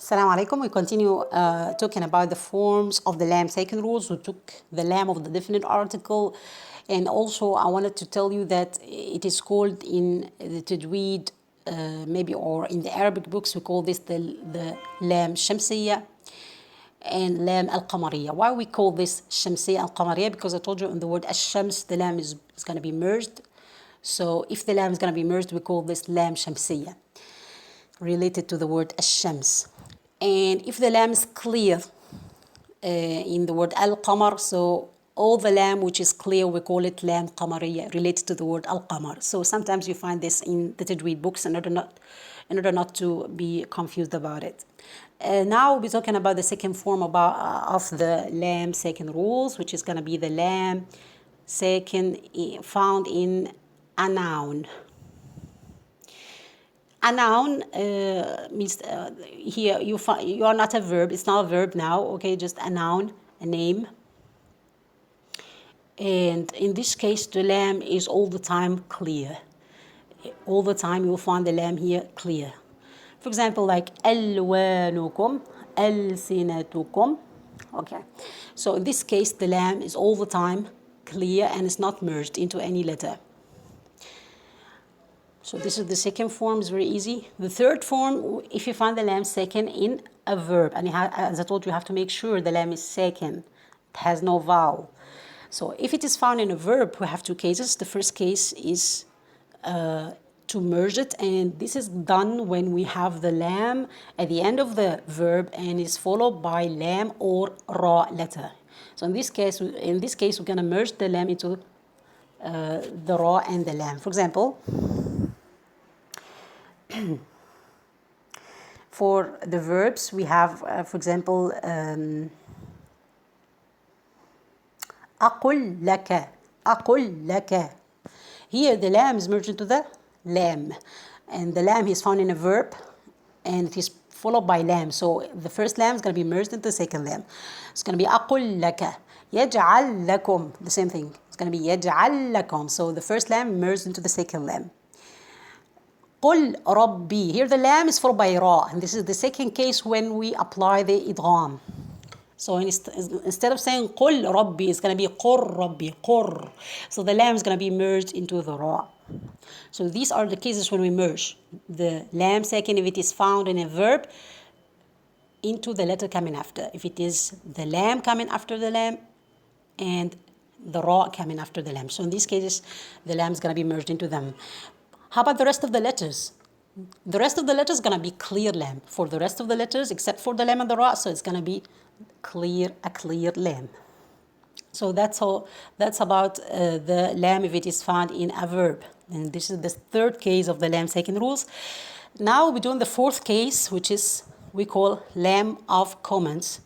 Assalamu alaikum. We continue talking about the forms of the lam sakin rules. We took the lam of the definite article, and also I wanted to tell you that it is called in the Tajweed, maybe, or in the Arabic books, we call this the lam shamsiyya and lam al-qamariyya. Why we call this shamsiyya al-qamariyya? Because I told you in the word ash-shams, the lam is going to be merged. So if the lam is going to be merged, we call this lam shamsiyya, related to the word ash-shams. And if the lam is clear in the word al-qamar, so all the lam which is clear, we call it lam qamariyya, related to the word al-qamar. So sometimes you find this in the Tajweed books in order not to be confused about it. Now we'll be talking about the second form of the lam sakin rules, which is going to be the lam sakin found in a noun. A noun means here you are not a verb. It's not a verb now. Okay, just a noun, a name. And in this case, the lam is all the time clear. All the time you'll find the lam here clear. For example, like alwanukum, alsinatukum. Okay, so in this case, the lam is all the time clear and it's not merged into any letter. So this is the second form, it's very easy. The third form, if you find the lam sakin in a verb, and as I told you, you have to make sure the lam is sakin, it has no vowel. So if it is found in a verb, we have two cases. The first case is to merge it, and this is done when we have the lam at the end of the verb and is followed by lam or ra letter. So in this case, we're going to merge the lam into the ra and the lam. For example, for the verbs, we have, for example, أقل لك, أقل لك. Here the lam is merged into the lam, and the lam is found in a verb, and it is followed by lam. So the first lam is going to be merged into the second lam. It's going to be أقل لك, يجعل لكم. The same thing. It's going to be يجعل لكم. So the first lam merged into the second lam. قل ربي. Here the lam is followed by ra, and this is the second case when we apply the idgham. So instead of saying قل ربي, it's going to be قر ربي, قر. So the lam is going to be merged into the ra. So these are the cases when we merge the lam sakin if it is found in a verb into the letter coming after. If it is the lam coming after the lam and the ra coming after the lam. So in these cases, the lam is going to be merged into them. How about the rest of the letters? The rest of the letters is going to be clear lam. For the rest of the letters, except for the lam and the ra, so it's going to be a clear lam. So that's all. That's about the lam if it is found in a verb. And this is the third case of the lam sakin rules. Now we're doing the fourth case, which is we call lam of comments.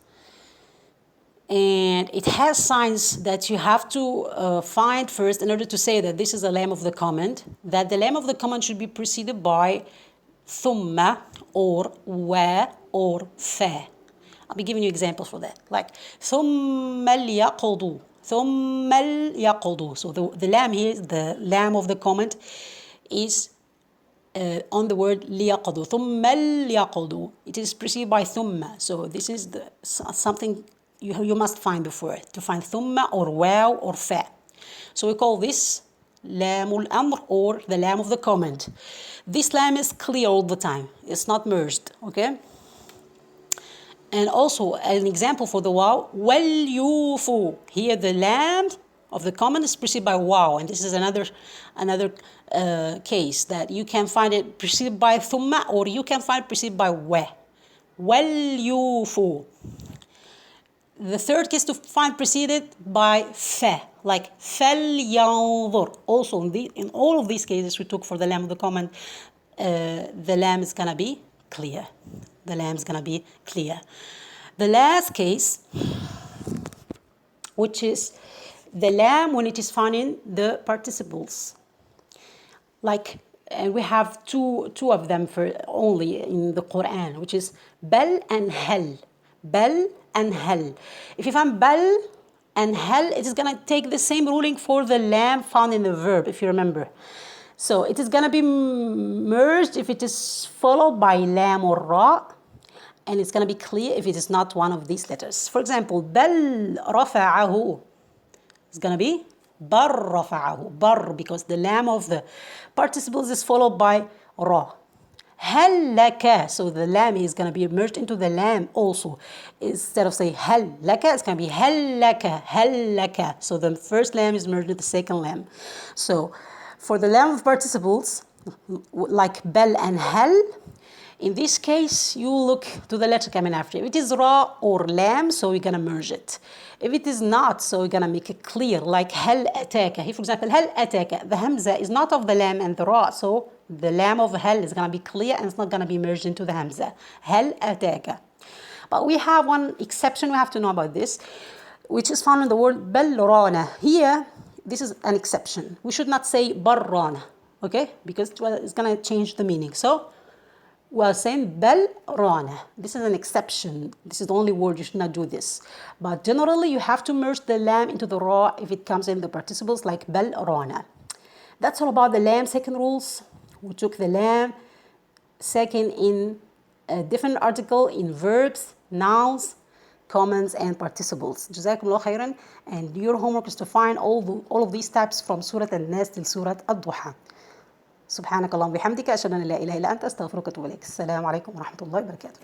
And it has signs that you have to find first in order to say that this is a lam of the comment, that the lam of the comment should be preceded by thumma or wa or fa. I'll be giving you examples for that, like thumma liyaqdu, thumma liyaqdu. So the lam here, the lam of the comment, is on the word liyaqdu, thumma liyaqdu. It is preceded by thumma. So this is something you must find before to find thumma or wow or fa. So we call this lamul amr or the lam of the comment. This lam is clear all the time. It's not merged, okay? And also an example for the wow, wal yufu. Here the lam of the comment is preceded by wow, and this is another case that you can find it preceded by thumma or you can find it preceded by wa. Wal yufu. The third case to find preceded by fa, like فَلْيَنْظُرْ. Also in all of these cases we took for the lam of the comment, the lam is going to be clear. The lam is going to be clear. The last case, which is the lam when it is found in the participles. Like, and we have two of them for only in the Quran, which is bal and hal. Bal and hal. If you find bal and hal, it is going to take the same ruling for the lam found in the verb, if you remember. So it is going to be merged if it is followed by lam or ra, and it's going to be clear if it is not one of these letters. For example, بل رفعه. It's going to be بر رفعه. بر, because the lam of the participles is followed by ra. هل لك, so the lam is going to be merged into the lam also. Instead of saying هل لك, it's going to be هل لك, هل لك. So the first lam is merged with the second lam. So for the lam of participles, like bel and hal, in this case, you look to the letter coming after. If it is ra or lam, so you're going to merge it. If it is not, so you're going to make it clear, like hal ataka. Here, for example, hal ataka, the hamza is not of the lam and the ra, so the lam of hal is going to be clear and it's not going to be merged into the hamza. Hal ataka. But we have one exception we have to know about this, which is found in the word balrana. Here, this is an exception. We should not say barrana, okay? Because it's going to change the meaning. So, we are saying balrana. This is an exception. This is the only word you should not do this. But generally, you have to merge the lam into the ra if it comes in the participles like balrana. That's all about the lam second rules. We took the lam second in a different article in verbs, nouns, commands, and participles. Jazakumullah khairan. And your homework is to find all of these types from Surah Al-Nas till Surah Al-Duha. سبحانك اللهم وبحمدك أشهد أن لا إله إلا أنت أستغفرك وأتوب إليك. السلام عليكم ورحمة الله وبركاته.